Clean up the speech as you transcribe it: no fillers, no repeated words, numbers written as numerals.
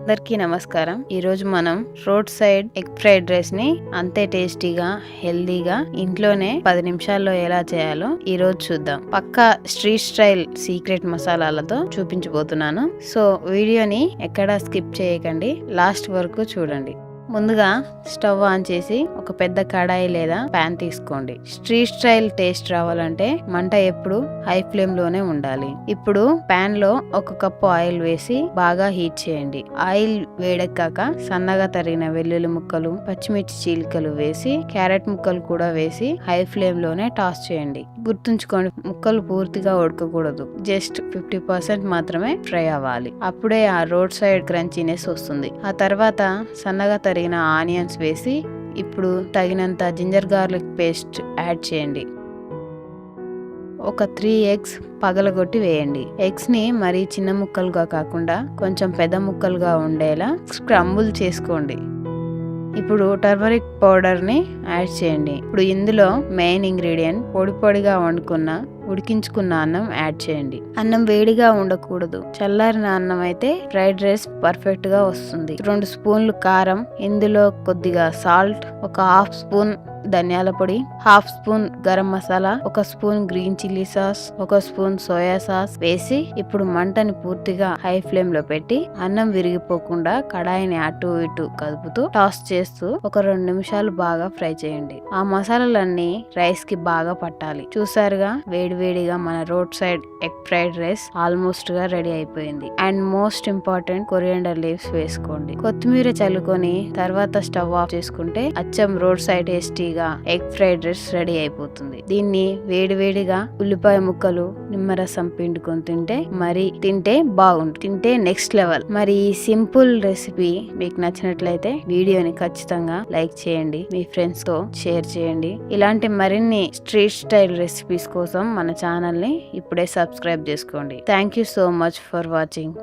అందరికీ నమస్కారం. ఈరోజు మనం road side egg fried rice ని అంతే టేస్టీగా హెల్దీగా ఇంట్లోనే 10 నిమిషాల్లో ఎలా చేయాలో ఈ రోజు చూద్దాం. పక్కా స్ట్రీట్ స్టైల్ సీక్రెట్ మసాలాలతో చూపించబోతున్నాను. సో వీడియోని ఎక్కడా స్కిప్ చేయకండి, లాస్ట్ వరకు చూడండి. ముందుగా స్టవ్ ఆన్ చేసి ఒక పెద్ద కడాయి లేదా ప్యాన్ తీసుకోండి. స్ట్రీట్ స్టైల్ టేస్ట్ రావాలంటే మంట ఎప్పుడు హై ఫ్లేమ్ లోనే ఉండాలి. ఇప్పుడు ప్యాన్ లో 1 కప్పు ఆయిల్ వేసి బాగా హీట్ చేయండి. ఆయిల్ వేడెక్కాక సన్నగా తరిగిన వెల్లుల్లి ముక్కలు, పచ్చిమిర్చి చీలికలు వేసి క్యారెట్ ముక్కలు కూడా వేసి హై ఫ్లేమ్ లోనే టాస్ చేయండి. గుర్తుంచుకోండి, ముక్కలు పూర్తిగా ఉడకకూడదు, జస్ట్ 50% మాత్రమే ఫ్రై అవ్వాలి. అప్పుడే ఆ రోడ్ సైడ్ క్రంచీనెస్ వస్తుంది. ఆ తర్వాత సన్నగా తరిగిన ఆనియన్స్ వేసి ఇప్పుడు తగినంత జింజర్ గార్లిక్ పేస్ట్ యాడ్ చేయండి. ఒక 3 ఎగ్స్ పగలగొట్టి వేయండి. ఎగ్స్ ని మరీ చిన్న ముక్కలుగా కాకుండా కొంచెం పెద్ద ముక్కలుగా ఉండేలా స్క్రంబుల్ చేసుకోండి. ఇప్పుడు టర్మరిక్ పౌడర్ ని యాడ్ చేయండి. ఇప్పుడు ఇందులో మెయిన్ ఇంగ్రీడియంట్ పొడిగా ఉడికించుకున్న అన్నం యాడ్ చేయండి. అన్నం వేడిగా ఉండకూడదు, చల్లారిన అన్నం అయితే ఫ్రైడ్ రైస్ పర్ఫెక్ట్ గా వస్తుంది. 2 స్పూన్లు కారం, ఇందులో కొద్దిగా సాల్ట్, ఒక 1/2 స్పూన్ ధనియాల పొడి, 1/2 spoon garam masala, 1 spoon green chilli sauce, 1 spoon soya sauce వేసి ఇప్పుడు మంటని పూర్తిగా హై ఫ్లేమ్ లో పెట్టి అన్నం విరిగిపోకుండా కడాయిని అటు ఇటు కదుపుతూ టాస్ చేస్తూ ఒక 2 నిమిషాలు బాగా ఫ్రై చేయండి. ఆ మసాలాలన్నీ రైస్ కి బాగా పట్టాలి. చూసారుగా, వేడివేడిగా మన road side egg fried rice almost గా రెడీ అయిపోయింది. And most important, coriander leaves వేసుకోండి. కొత్తిమీర చల్లుకొని తర్వాత స్టవ్ ఆఫ్ చేసుకుంటే అచ్చం రోడ్ సైడ్ టేస్టీగా ఎగ్ ఫ్రైడ్ రైస్ రెడీ అయిపోతుంది. దీన్ని వేడివేడిగా ఉల్లిపాయ ముక్కలు, నిమ్మరసం పిండుకొని తింటే బాగుంటుంది. తింటే నెక్స్ట్ లెవెల్. మరి ఈ సింపుల్ రెసిపీ మీకు నచ్చినట్లయితే వీడియోని ఖచ్చితంగా లైక్ చేయండి, మీ ఫ్రెండ్స్ తో షేర్ చేయండి. ఇలాంటి మరిన్ని స్ట్రీట్ స్టైల్ రెసిపీస్ కోసం మన ఛానల్ ని ఇప్పుడే సబ్స్క్రైబ్ చేసుకోండి. Thank you so much for watching.